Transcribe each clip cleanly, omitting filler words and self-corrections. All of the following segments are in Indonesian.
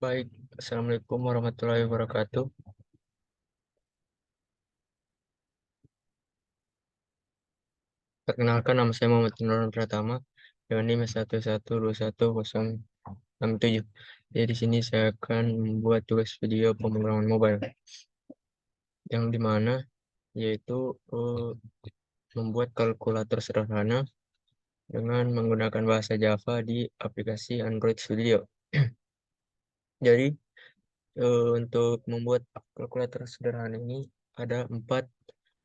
Baik, Assalamualaikum warahmatullahi wabarakatuh. Perkenalkan, nama saya Muhammad Nurul Pratama dengan NIM 1121067. Jadi di sini saya akan membuat tugas video pemrograman mobile yang dimana yaitu membuat kalkulator sederhana dengan menggunakan bahasa Java di aplikasi Android Studio. Jadi untuk membuat kalkulator sederhana ini ada 4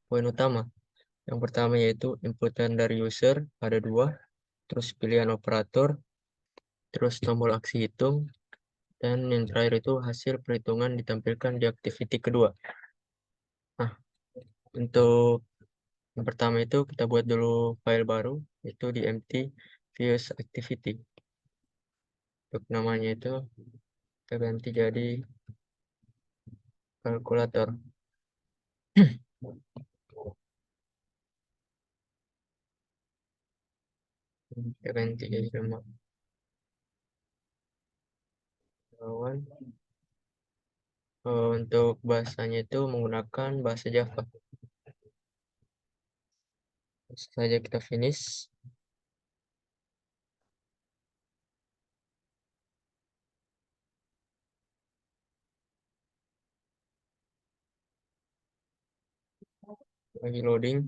poin utama. Yang pertama yaitu inputan dari user ada 2, terus pilihan operator, terus tombol aksi hitung, dan yang terakhir itu hasil perhitungan ditampilkan di activity kedua. Nah, untuk yang pertama itu kita buat dulu file baru, itu di empty views activity. Untuk namanya itu kita ganti jadi kalkulator. Kita ganti jadi nama lawan. Untuk bahasanya itu menggunakan bahasa Java. Saja kita finish. Lagi loading.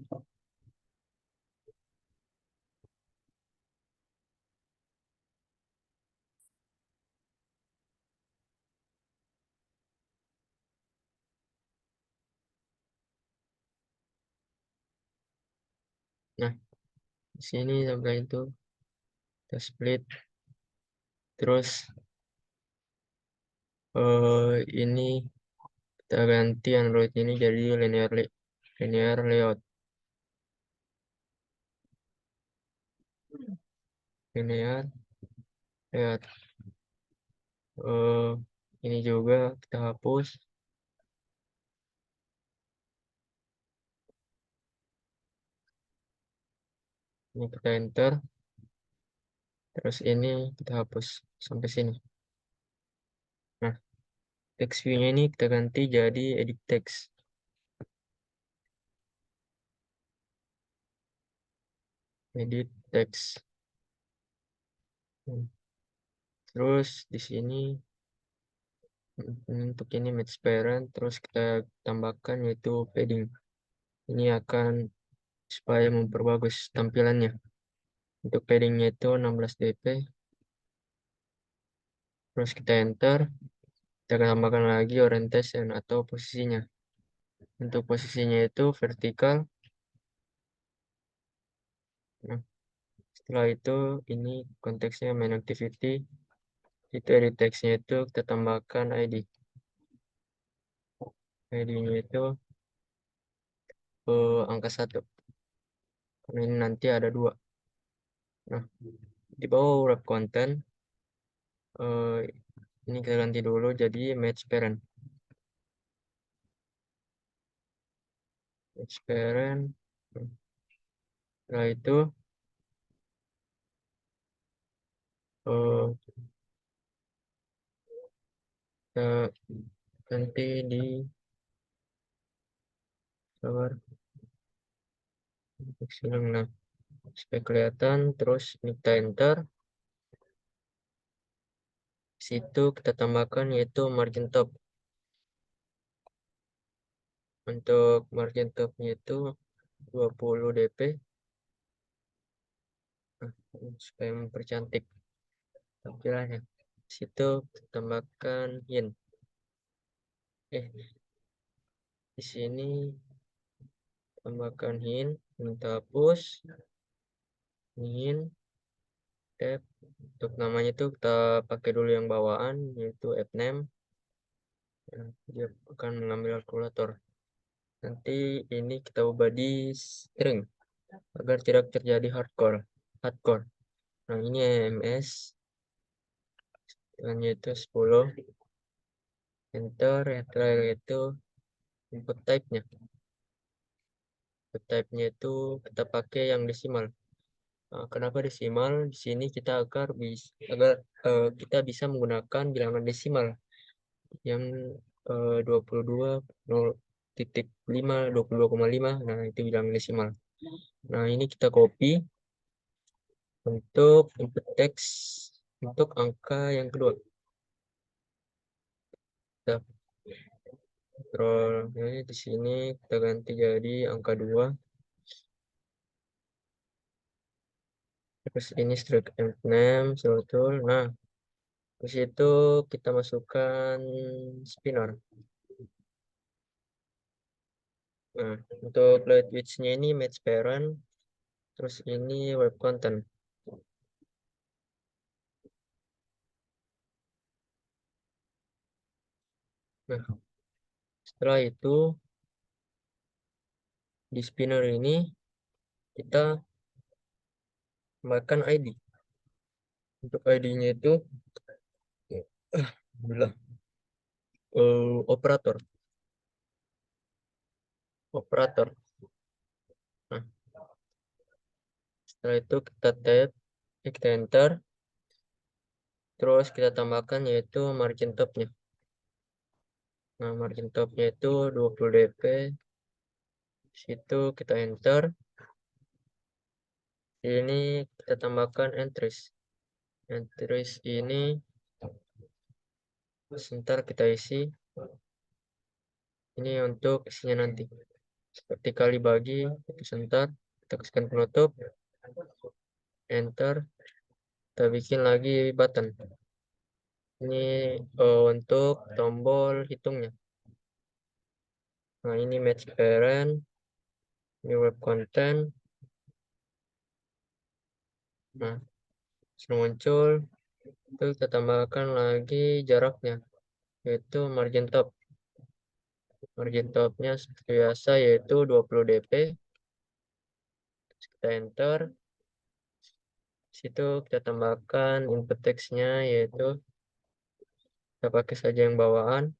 Nah, di sini sampai itu kita split. Terus ini kita ganti Android ini jadi linear layout. Linear layout. Eh, ini juga kita hapus. Ini kita enter. Terus ini kita hapus sampai sini. Nah, text view-nya ini kita ganti jadi edit text. Edit text. Terus di sini untuk ini match parent, terus kita tambahkan yaitu padding. Ini akan supaya memperbagus tampilannya. Untuk paddingnya itu 16 dp. Terus kita enter. Kita akan tambahkan lagi orientation atau posisinya. Untuk posisinya itu vertikal. Nah, setelah itu ini konteksnya main activity. Itu edit text-nya itu kita tambahkan ID. ID-nya itu angka 1. Karena ini nanti ada 2. Nah, di bawah wrap content eh, ini kita ganti dulu jadi match parent. Match parent. Setelah itu eh, kita ganti di cover silang. Nah, supaya kelihatan, terus ini kita enter. Situ kita tambahkan yaitu margin top. Untuk margin topnya itu 20 dp. Nah, supaya mempercantik tampilannya. Situ kita tambahkan hint. Di sini tambahkan hint, minta hapus, hint, tab. Untuk namanya itu kita pakai dulu yang bawaan yaitu app name. Nah, dia akan mengambil kalkulator. Nanti ini kita ubah di string agar tidak terjadi hardcore. Hardcore. Nah, ini ms dengan yaitu 10. Enter. Yang terakhir itu input type-nya. Input type-nya itu kita pakai yang desimal. Nah, kenapa desimal? Di sini kita agar kita bisa menggunakan bilangan desimal yang 22,5, 22,5. Nah, itu bilangan desimal. Nah, ini kita copy untuk input teks untuk angka yang kedua. Kita scroll di sini kita ganti jadi angka 2. Terus ini strike and name betul. Nah, di situ kita masukkan spinner. Nah, untuk language-nya ini match parent, terus ini web content. Nah, setelah itu di spinner ini kita tambahkan ID. Untuk ID-nya itu adalah operator. Operator. Nah, setelah itu kita tab, kita enter, terus kita tambahkan yaitu margin top-nya. Nah, margin top-nya itu 20 dp. Situ kita enter. Ini kita tambahkan entries. Entries ini sebentar kita isi. Ini untuk isinya nanti. Seperti kali bagi, itu sebentar. Kita kasihkan penutup. Enter. Kita bikin lagi button. Ini untuk tombol hitungnya. Nah, ini match parent. Ini web content. Nah, sudah muncul. Itu kita tambahkan lagi jaraknya, yaitu margin top. Margin topnya seperti biasa yaitu 20 dp. Kita enter. Situ kita tambahkan input teksnya yaitu kita pakai saja yang bawaan.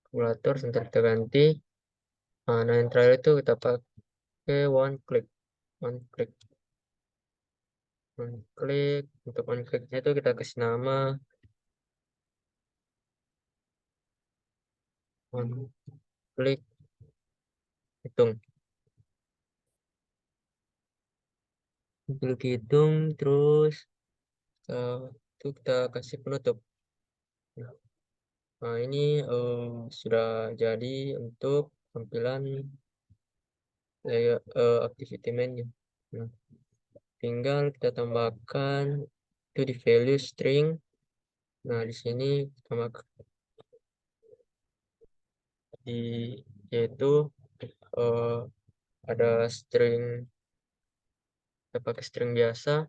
Kalkulator sebentar kita ganti. Nah, yang terakhir itu kita pakai one click. One click. One click. Untuk one clicknya itu kita kasih nama one click hitung. Klik hitung terus itu kita kasih penutup. Nah, ini sudah jadi untuk tampilan layout activity menu. Nah, tinggal kita tambahkan itu di value string. Nah, di sini tambahkan di yaitu eh, ada string, kita pakai string biasa.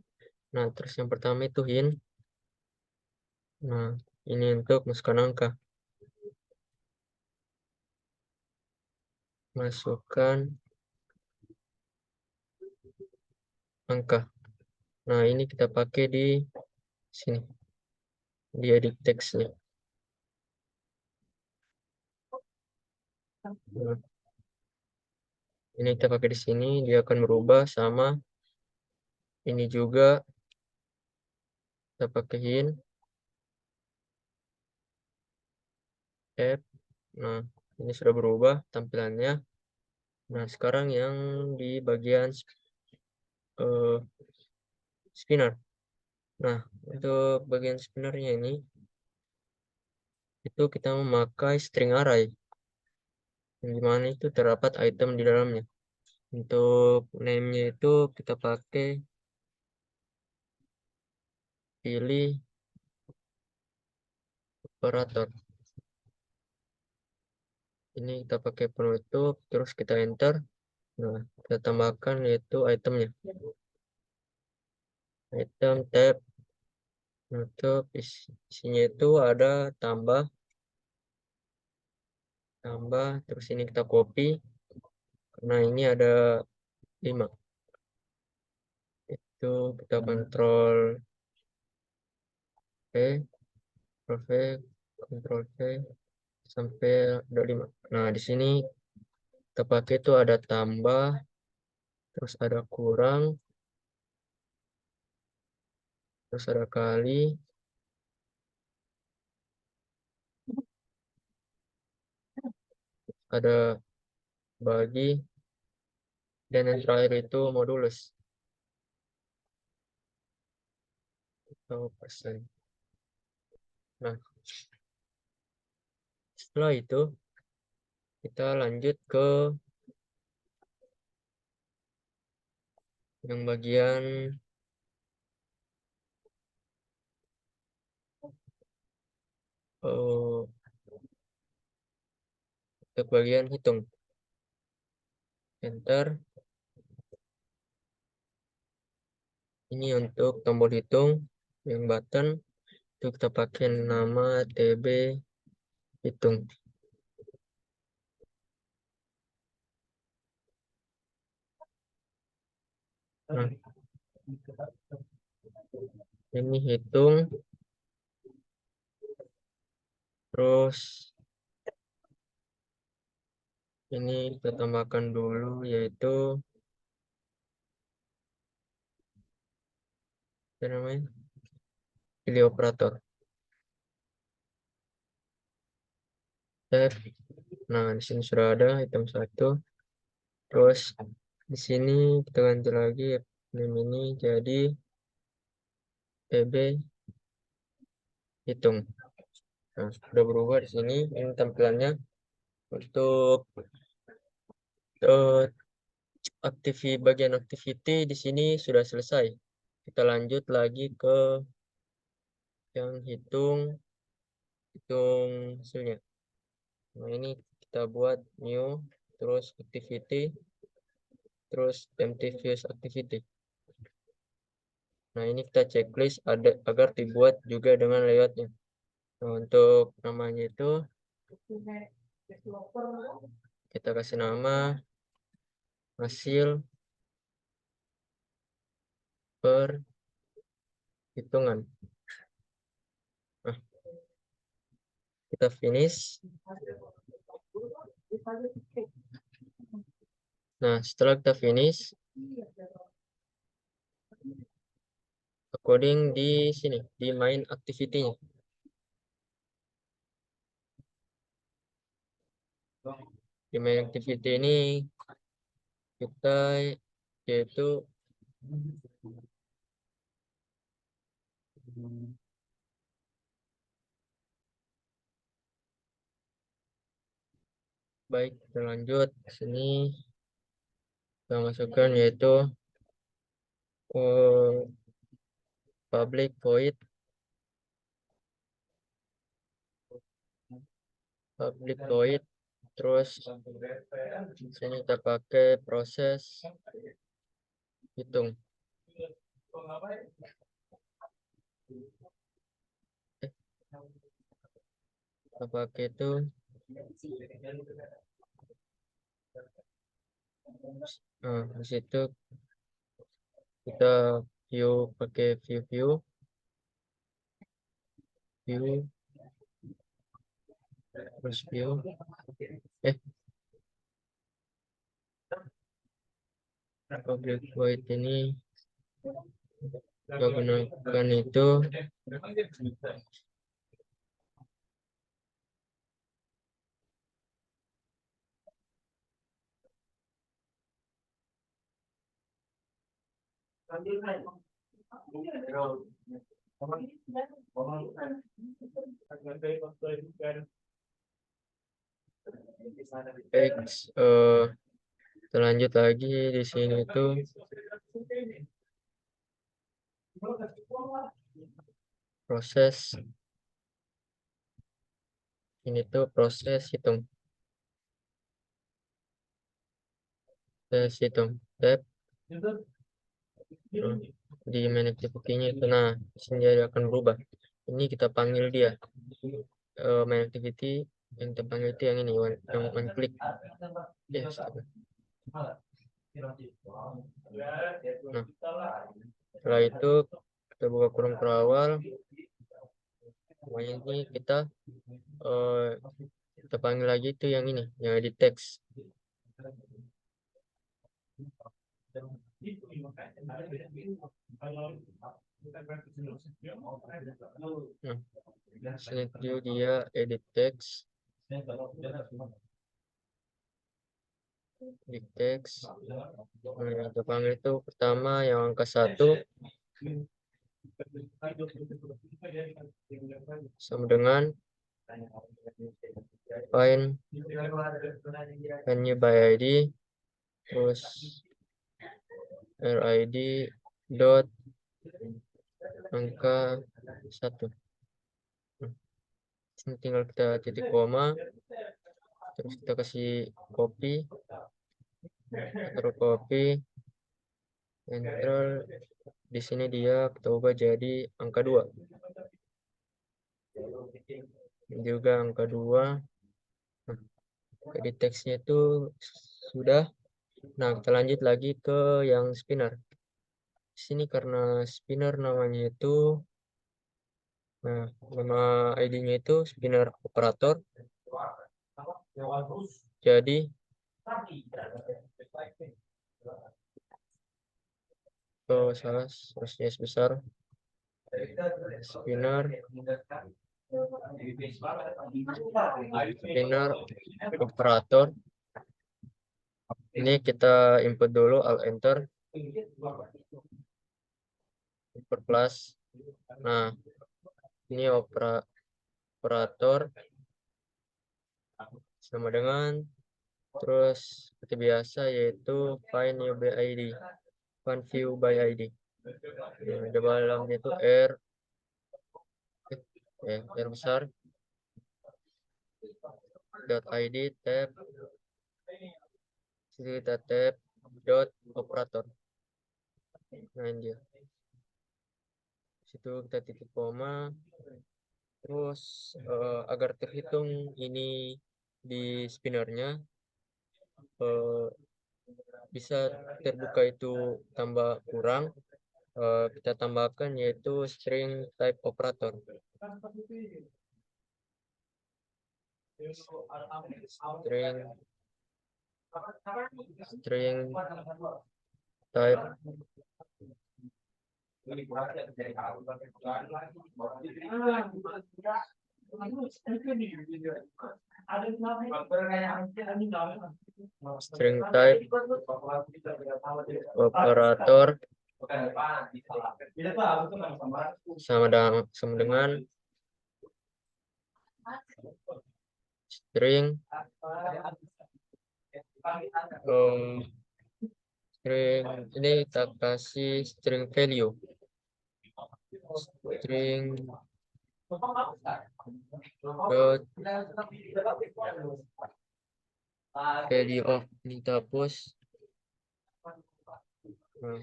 Nah, terus yang pertama itu hint. Nah, ini untuk masukkan angka. Masukkan angka. Nah, ini kita pakai di sini, di edit teksnya. Nah, ini kita pakai di sini, dia akan berubah sama ini juga kita pakai hint add. Nah, ini sudah berubah tampilannya. Nah, sekarang yang di bagian eh, spinner. Nah, untuk bagian spinnernya ini itu kita memakai string array, yang dimana itu terdapat item di dalamnya. Untuk name-nya itu kita pakai pilih operator. Ini kita pakai penutup, terus kita enter. Nah, kita tambahkan yaitu itemnya. Item tab penutup, isinya itu ada tambah, terus ini kita copy. Karena ini ada 5. Itu kita kontrol V, Ctrl V, Ctrl V sampai ada 5. Nah, di sini kita pakai itu ada tambah, terus ada kurang, terus ada kali, ada bagi, dan yang terakhir itu modulus atau persen. Nah, setelah itu kita lanjut ke yang bagian untuk bagian hitung. Enter. Ini untuk tombol hitung yang button itu kita pakai nama TB hitung. Nah, ini hitung, terus ini kita tambahkan dulu yaitu apa namanya, pilih operator. Nah, di sini sudah ada item 1. Terus di sini kita ganti lagi name ini jadi TB hitung. Nah, sudah berubah di sini. Ini tampilannya untuk bagian activity di sini sudah selesai. Kita lanjut lagi ke yang hitung hasilnya. Nah, ini kita buat new, terus activity, terus empty views activity. Nah, ini kita checklist agar dibuat juga dengan layoutnya. Nah, untuk namanya itu kita kasih nama hasil perhitungan. Nah, kita finish. Nah, setelah kita finish, coding di sini, di main activity-nya. Di main activity ini kita yaitu baik, kita lanjut ke sini. Kita masukkan yaitu public void terus sini kita pakai proses hitung. Kita pakai itu di situ kita pakai view terus public void ini kita gunakan itu kita lanjut lagi di sini tuh proses ini tuh proses hitung tab di main activity-nya itu. Nah, sini dia akan berubah. Ini kita panggil dia main activity yang kita panggil itu yang ini yang one click. Yes. Nah, setelah itu kita buka kurung perawal. Ini kita panggil lagi itu yang ini, yang edit text. Nah, select view dia edit text, Nah, yang kita panggil itu pertama yang angka 1 sama dengan find new by ID, terus RID dot angka 1. Sini tinggal kita titik koma, terus kita kasih copy, taruh copy, enter. Di sini dia kita ubah jadi angka 2. Ini juga angka 2. Nah, jadi teksnya itu sudah. Nah, kita lanjut lagi ke yang spinner. Di sini karena spinner namanya itu, nah, nama ID-nya itu spinner operator. Jadi salah, harusnya S besar. Spinner operator. Ini kita input dulu, alt enter, input plus. Nah, ini operator sama dengan, terus seperti biasa yaitu find new by ID, find view by ID. Nah, di dalamnya itu R besar dot ID tab, kita tab dot operator. Nah, ini dia. Situ kita titik koma, terus agar terhitung ini di spinnernya, bisa terbuka itu tambah kurang, kita tambahkan yaitu string type operator. String type string type operator sama dengan string ini kita kasih string value, string dot value of, ini kita hapus. Nah,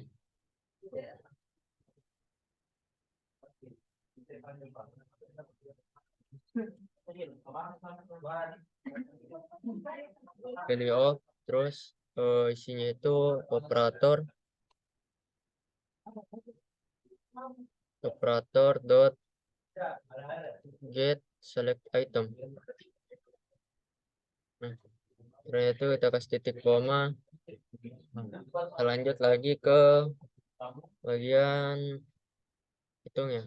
value of, terus isinya itu operator dot get select item. Nah, setelah itu kita kasih titik koma. Kita lanjut lagi ke bagian hitungnya.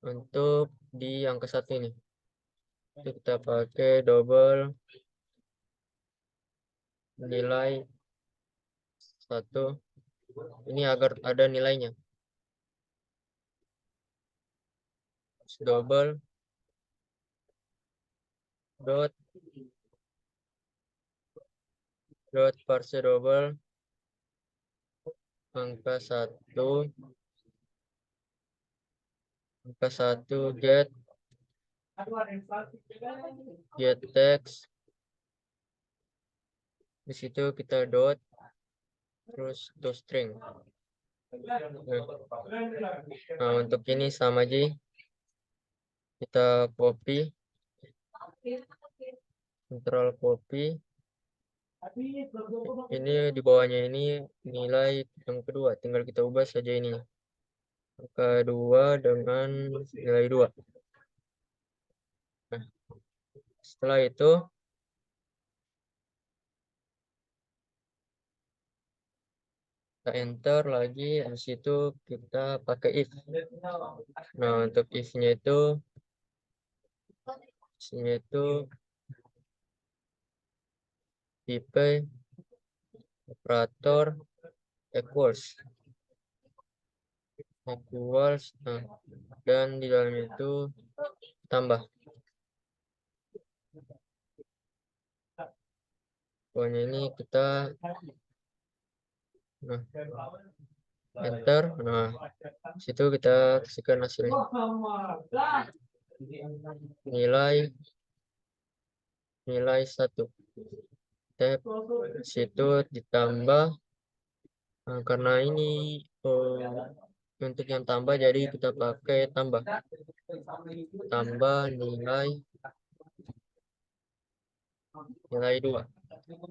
Untuk di angka 1 ini kita pakai double nilai 1 ini agar ada nilainya. Double dot parse double angka 1 get text. Di situ kita dot terus to string. Nah, untuk ini sama aja, kita copy, control copy. Ini di bawahnya ini nilai yang kedua, tinggal kita ubah saja ini angka 2 dengan nilai 2. Nah, setelah itu kita, kita enter lagi, habis itu kita pakai if. Nah, untuk if-nya itu tipe operator equals, nah, dan di dalam itu tambah. Pokoknya ini kita enter. Nah, situ kita kasihkan hasilnya. Nilai 1. Tab situ ditambah. Nah, karena ini untuk yang tambah, jadi kita pakai tambah nilai 2.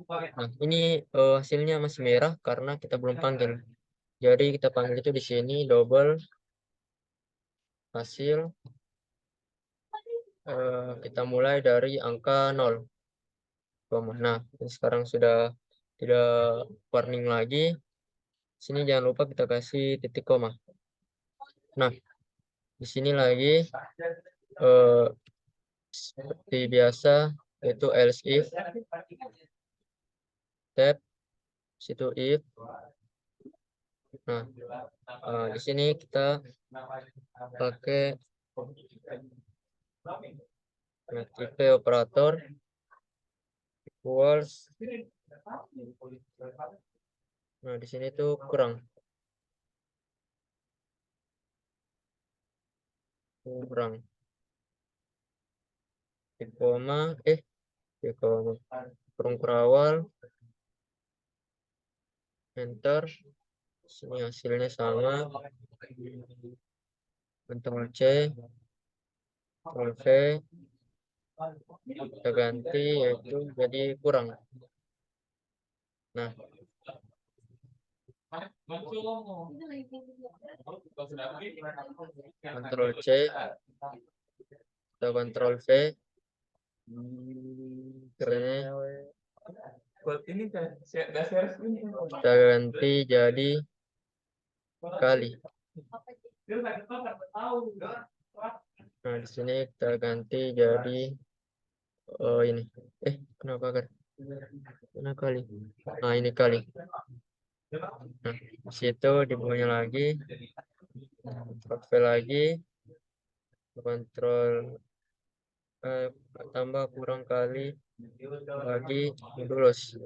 Nah, ini hasilnya masih merah karena kita belum panggil. Jadi kita panggil itu di sini double hasil. Kita mulai dari angka 0, nah ini sekarang sudah tidak warning lagi. Sini jangan lupa kita kasih titik koma. Nah, di sini lagi seperti biasa, yaitu else if, tab situ if. Nah, di sini kita pakai tipe operator equals. Nah, di sini tuh kurang koma, kurung kurawal, enter. Sini hasilnya sama, Ctrl C, Ctrl V, kita ganti yaitu jadi kurang. Nah, Ctrl C, kita Ctrl V, kita ganti jadi kali. Nah, di sini kita ganti jadi ini. Kenapa kan? Kenapa kali? Nah, ini kali. Nah, di situ dibawahnya lagi, Ctrl lagi, Ctrl tambah kurang kali lagi modulus.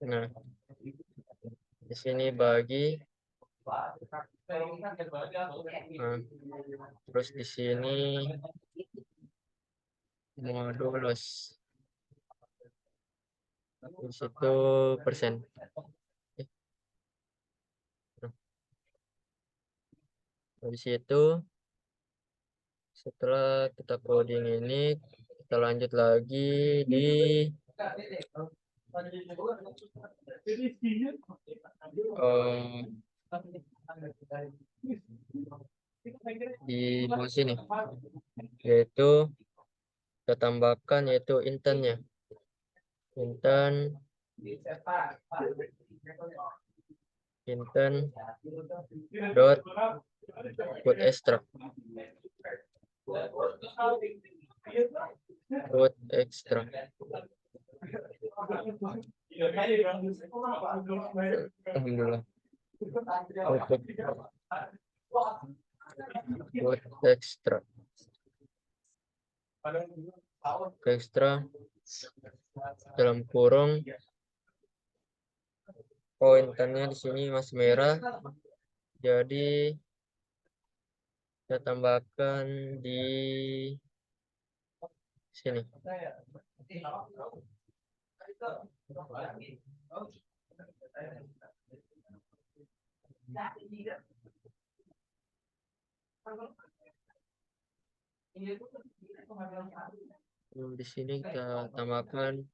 Nah, di sini bagi. Nah, terus di sini modulus. Di situ persen. Habis itu setelah kita coding ini, kita lanjut lagi di bawah sini, yaitu kita tambahkan yaitu intentnya, intent dot put extract, alhamdulillah, put extra dalam kurung. Pointernya di sini masih merah, jadi kita tambahkan di sini. Di sini kita tambahkan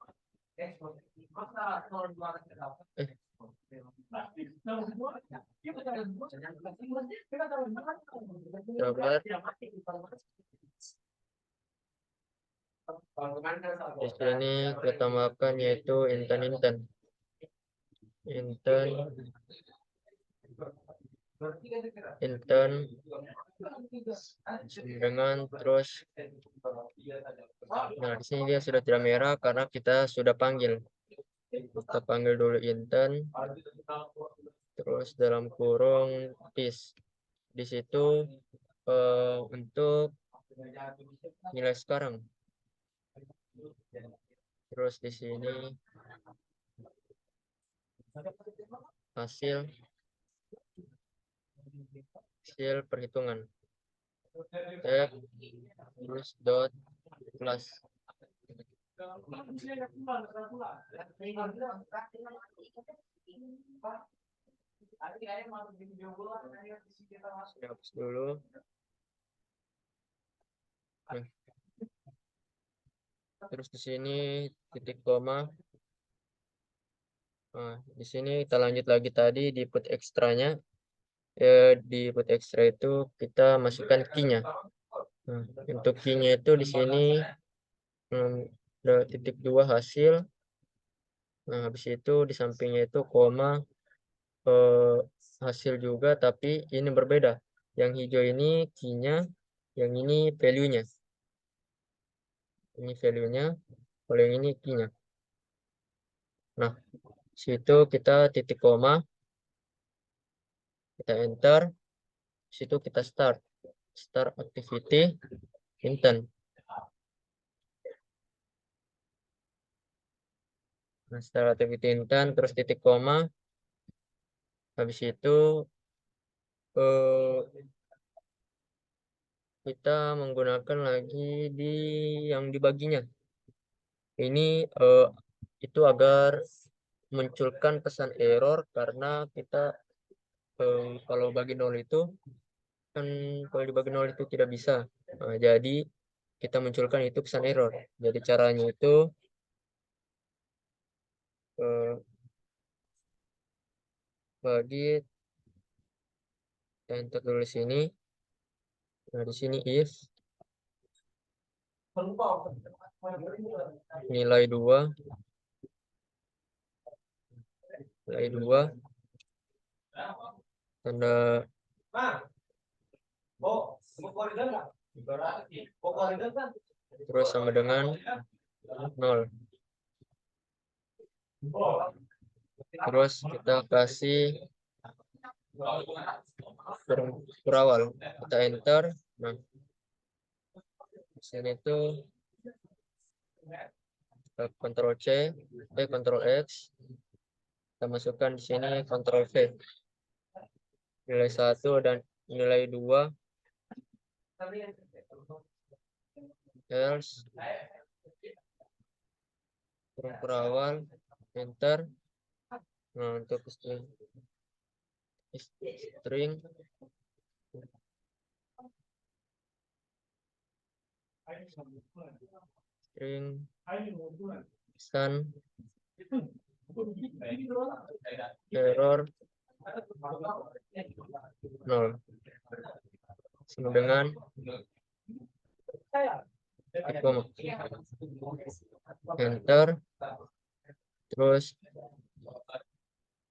di sini kita tambahkan yaitu intent. intern dengan terus. Nah, di sini dia sudah tidak merah karena kita sudah panggil. Kita panggil dulu intern, terus dalam kurung this. Di situ untuk nilai sekarang. Terus di sini hasil perhitungan. Tab terus dot plus. Hapus dulu. Nah. Terus di sini titik koma. Nah, di sini kita lanjut lagi tadi di put ekstranya. Di put ekstra itu kita masukkan key-nya. Nah, untuk key-nya itu di sini ada titik 2 hasil. Nah, habis itu di sampingnya itu koma hasil juga, tapi ini berbeda. Yang hijau ini key-nya, yang ini value-nya. Ini value-nya, kalau yang ini key-nya. Nah, situ kita titik koma, kita enter, situ kita start activity intern. Nah, start activity intern, terus titik koma, habis itu kita menggunakan lagi di yang dibaginya. Ini itu agar munculkan pesan error karena kita kalau bagi 0 itu kan kalau dibagi 0 itu tidak bisa. Nah, jadi kita munculkan itu pesan error. Jadi caranya itu bagi enter dulu sini. Nah, di sini if nilai 2 tanda terus sama dengan 0. Terus kita kasih berawal, kita enter. Nah, di sini tuh Ctrl C, Ctrl X, kita masukkan di sini Ctrl V, nilai 1 dan nilai 2 else berawal, enter. Nah, untuk string sun error 0 sama dengan enter, terus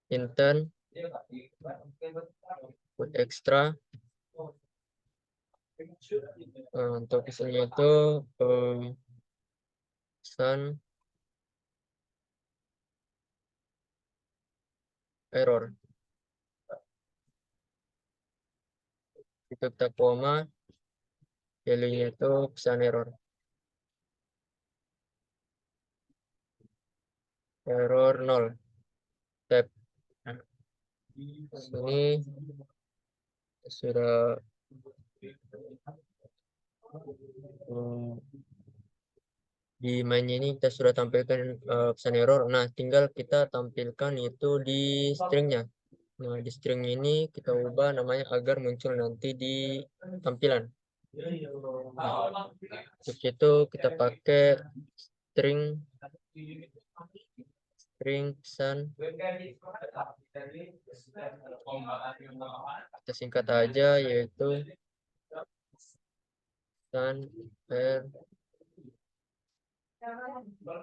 intern put extra. Untuk isinya itu sun error, itu kita koma, value-nya itu pesan error 0 tab. Sini sudah di mainnya ini kita sudah tampilkan pesan error. Nah, tinggal kita tampilkan itu di stringnya. Nah, di string ini kita ubah namanya agar muncul nanti di tampilan. Nah, untuk itu kita pakai string pesan. Kita singkat aja, yaitu pesan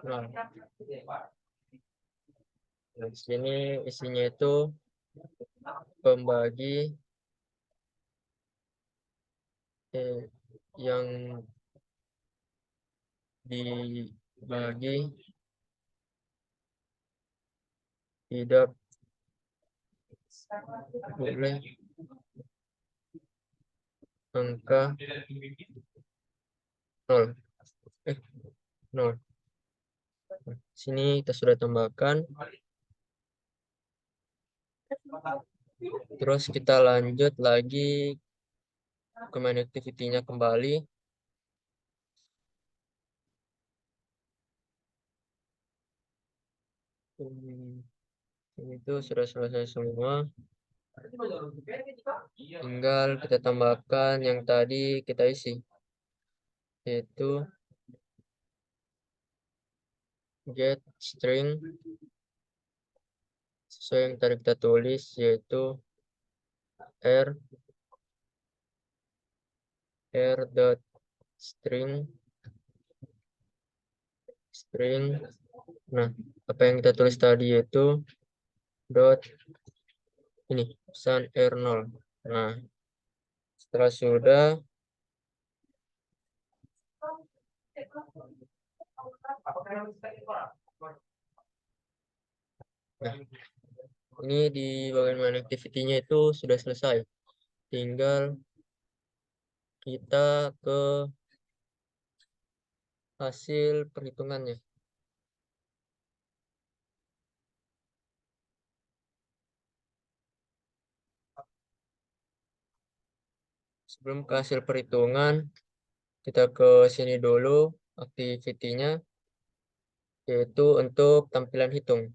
nah, Nah, di sini isinya itu pembagi yang dibagi tidak boleh angka 0. Eh, 0. Sini kita sudah tambahkan. Terus kita lanjut lagi ke main activity-nya kembali. Ini tuh sudah selesai semua. Tinggal kita tambahkan yang tadi kita isi, yaitu get string sesuai yang tadi kita tulis, yaitu r dot string. Nah, apa yang kita tulis tadi yaitu dot ini pesan r0. Nah, setelah sudah, nah ini di bagian main activity-nya itu sudah selesai. Tinggal kita ke hasil perhitungannya. Sebelum ke hasil perhitungan, kita ke sini dulu activity-nya, yaitu untuk tampilan hitung.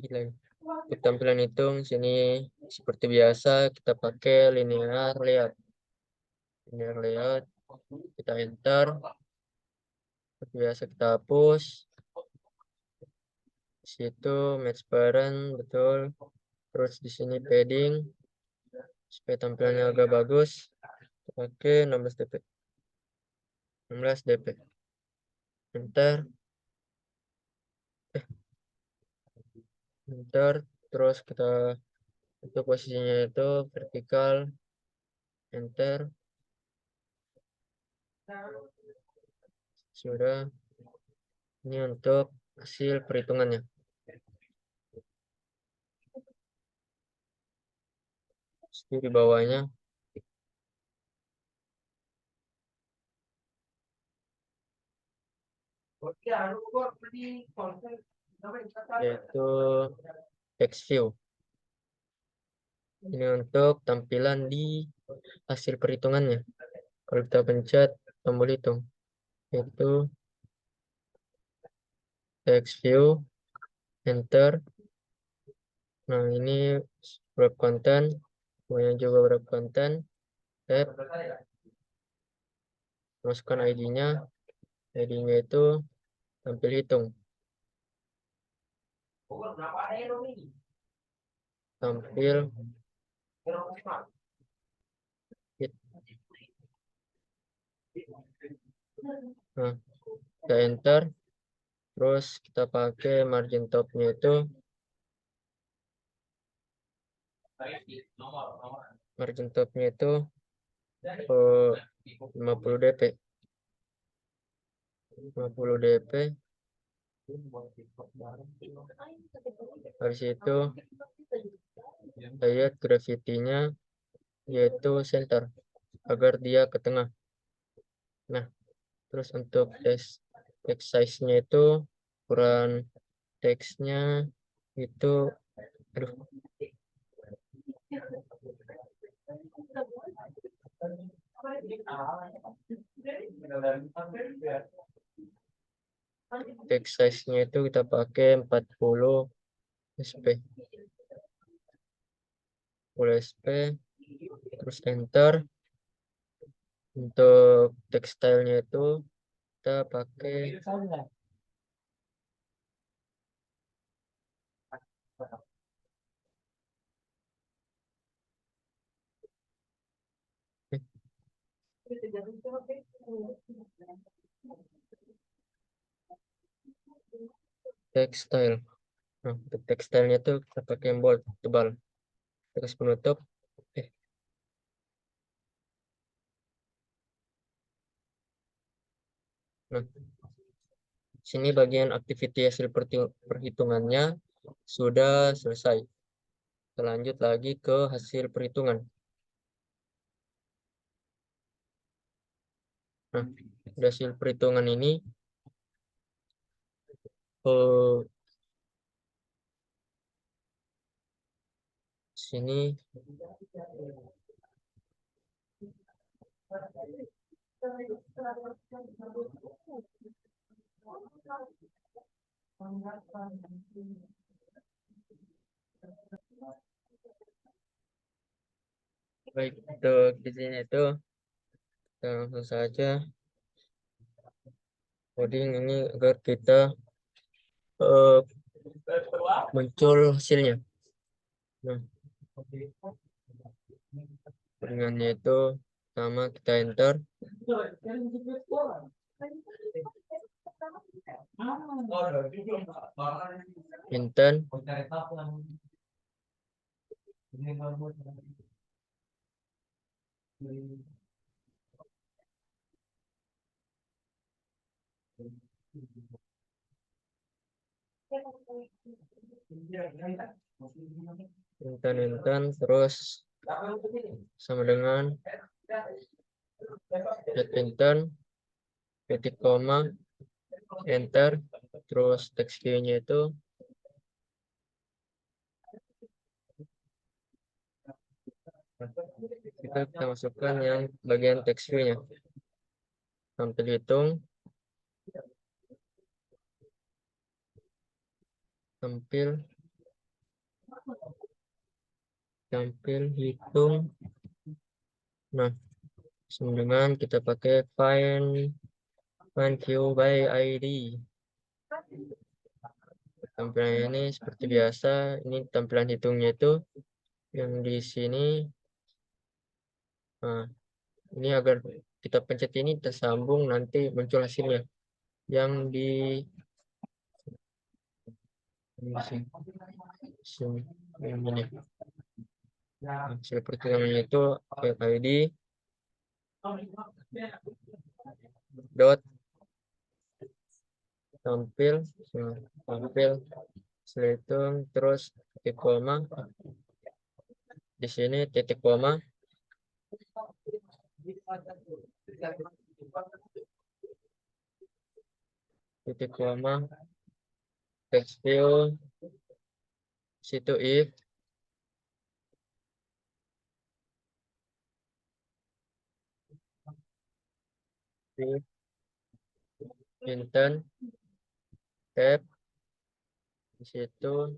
Untuk tampilan hitung sini seperti biasa kita pakai linear layout. Kita enter. Seperti biasa kita hapus. Di situ match parent betul. Terus di sini padding supaya tampilannya agak bagus. Kita pakai 16 dp. 16 dp. Enter. Enter. Terus kita untuk posisinya itu vertikal. Enter. Sudah. Ini untuk hasil perhitungannya. Di bawahnya yaitu text view. Ini untuk tampilan di hasil perhitungannya. Kalau kita pencet tombol hitung, yaitu text view, enter. Nah, ini wrap content, semuanya juga wrap content. Tab, masukkan ID-nya. ID-nya itu tampil hitung. Tampil hit. Nah, kita enter. Terus kita pakai margin topnya itu 50 dp. 50 dp. Habis itu lihat gravity-nya yaitu center agar dia ke tengah. Nah, terus untuk text size-nya itu ukuran teksnya itu, aduh, text size-nya itu kita pakai 40 sp. 40 sp. Terus enter. Untuk tekstilnya itu kita pakai tekstil. Nah, untuk tekstilnya tuh kita pakai yang bold, tebal. Terus penutup, eh, nah, sini bagian activity hasil perhitungannya sudah selesai. Kita lanjut lagi ke hasil perhitungan. Nah, dari hasil perhitungan ini, eh, sini baik untuk di sini itu kita langsung saja coding ini agar kita eh, muncul hasilnya. Nah, codingannya itu pertama kita enter, intern, intern, terus sama dengan get intern, titik koma, enter, terus teks view-nya itu kita masukkan yang bagian teks view-nya. Tampil hitung, tampil hitung. Nah, sama dengan kita pakai find view by ID. Tampilan ini seperti biasa, ini tampilan hitungnya itu yang di sini. Nah, ini agar kita pencet ini tersambung, nanti muncul hasilnya yang di sini ini. Hasil perhitungannya itu ID dot tampil, tampil hitung, terus titik koma, di sini titik koma, titik koma, text view, situ if, intern, tab, di situ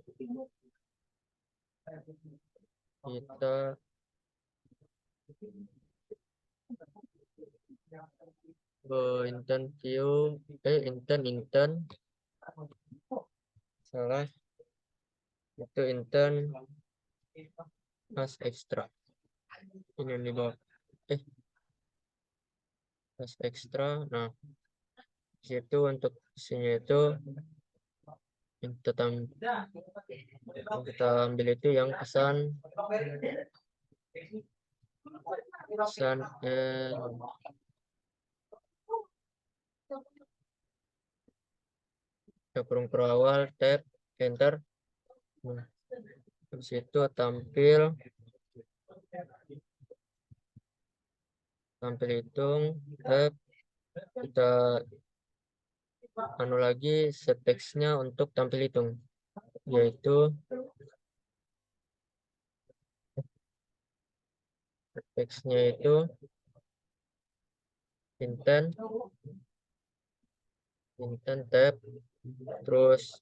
kita intern view, intern salah, itu intern as extra, ini yang di bawah, as extra. Nah, di situ untuk isinya itu yang kita ambil itu yang pesan kita kurung per awal, tab, enter. Nah, di situ tampil hitung, tab, kita lagi set teksnya untuk tampil hitung, yaitu teksnya itu intent tab, terus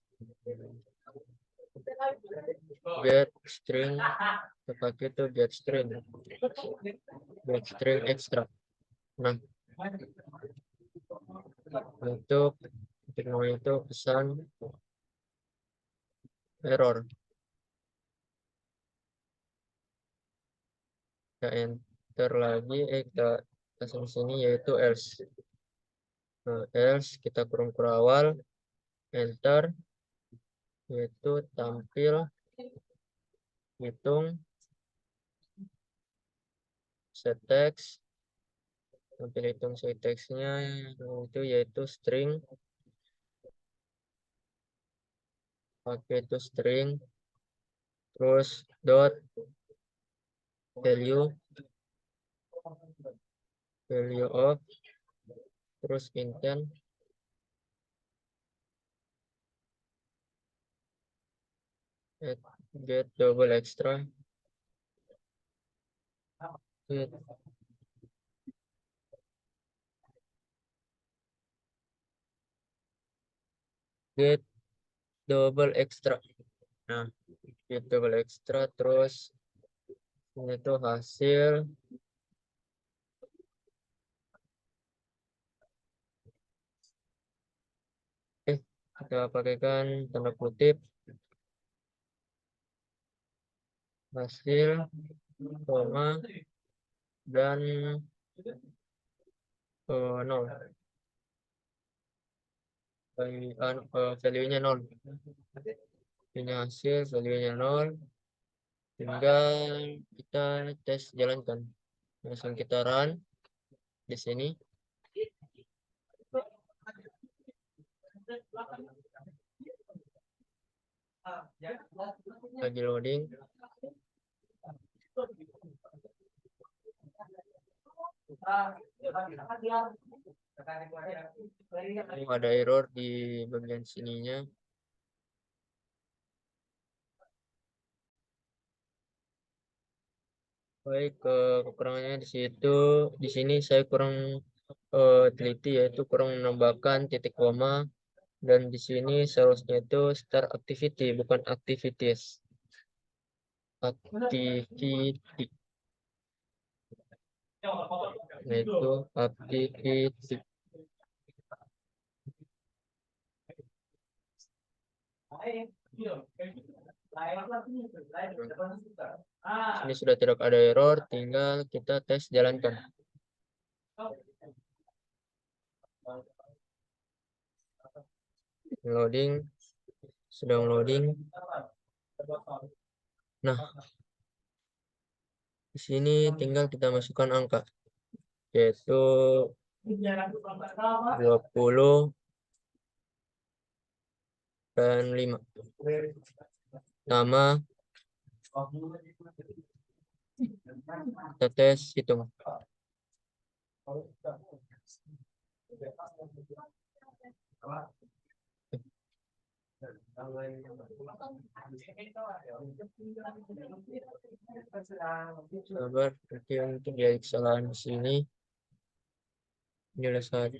get string, kita pakai itu get string extra. Nah, untuk itu pesan error, kita enter lagi, kita pasang sini yaitu else. Nah, else kita kurung per awal, enter. yaitu tampil, hitung, set teks, tampil hitung set teksnya itu yaitu string, pakai itu string, terus dot value of, terus intent, get double extra, get double extra. Nah, get double extra, terus ini tuh hasil kita pakaikan tanda kutip hasil, koma, dan 0. Value-nya 0. Ini hasil, value-nya 0. Tinggal kita tes jalankan. Langsung kita run di sini. Lagi loading. Ada error di bagian sininya. Baik, kekurangannya di situ. Di sini saya kurang teliti, yaitu kurang menambahkan titik koma, dan di sini seharusnya itu start activity bukan activities. Activity. Nah, itu activity. Ini sudah tidak ada error, tinggal kita tes jalankan. Loading, sedang loading. Nah, di sini tinggal kita masukkan angka, yaitu 20 dan 5. Nama, kita tes hitung. Sabar, nanti untuk dia kesalahan di sini. Ini ada 1.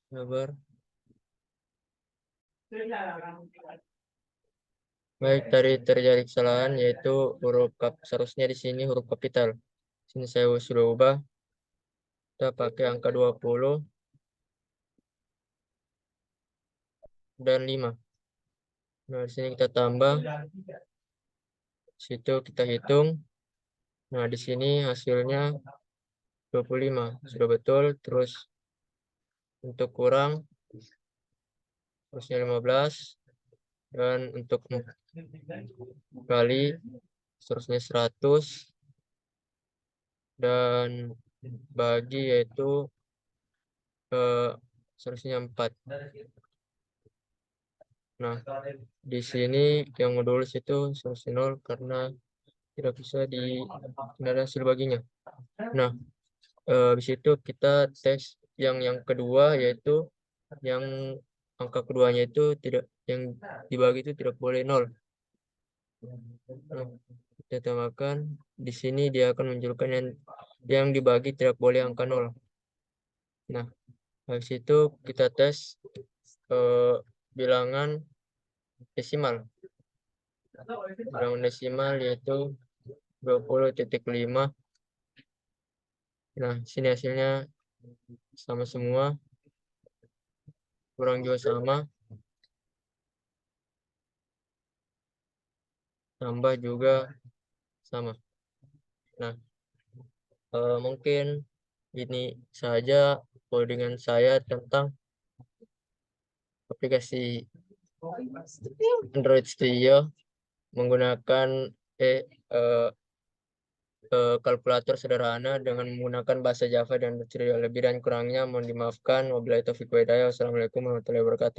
Sabar. Baik, tadi terjadi kesalahan, yaitu huruf seharusnya di sini huruf kapital. Sini saya sudah ubah. Kita pakai angka 20 dan 5. Nah, di sini kita tambah. Situ kita hitung. Nah, di sini hasilnya 25. Sudah betul. Terus untuk kurang terusnya 15, dan untuk kali seterusnya 100, dan bagi yaitu seterusnya 4. Nah, di sini yang modulis itu seterusnya 0 karena tidak bisa tidak ada hasil baginya. Nah, di situ kita tes yang kedua, yaitu yang angka keduanya itu tidak, yang dibagi itu tidak boleh 0. Nah, kita tambahkan di sini dia akan menunjukkan yang dibagi tidak boleh angka 0. Nah, habis itu kita tes bilangan desimal. Bilangan desimal yaitu 20.5. Nah, sini hasilnya sama semua, kurang juga sama, tambah juga sama. Nah, Mungkin ini saja codingan saya tentang aplikasi Android Studio menggunakan eh, eh, kalkulator sederhana dengan menggunakan bahasa Java dan Studio. Lebih dan kurangnya mohon dimaafkan. Wabillahi taufiq wa hidayah. Wassalamualaikum warahmatullahi wabarakatuh.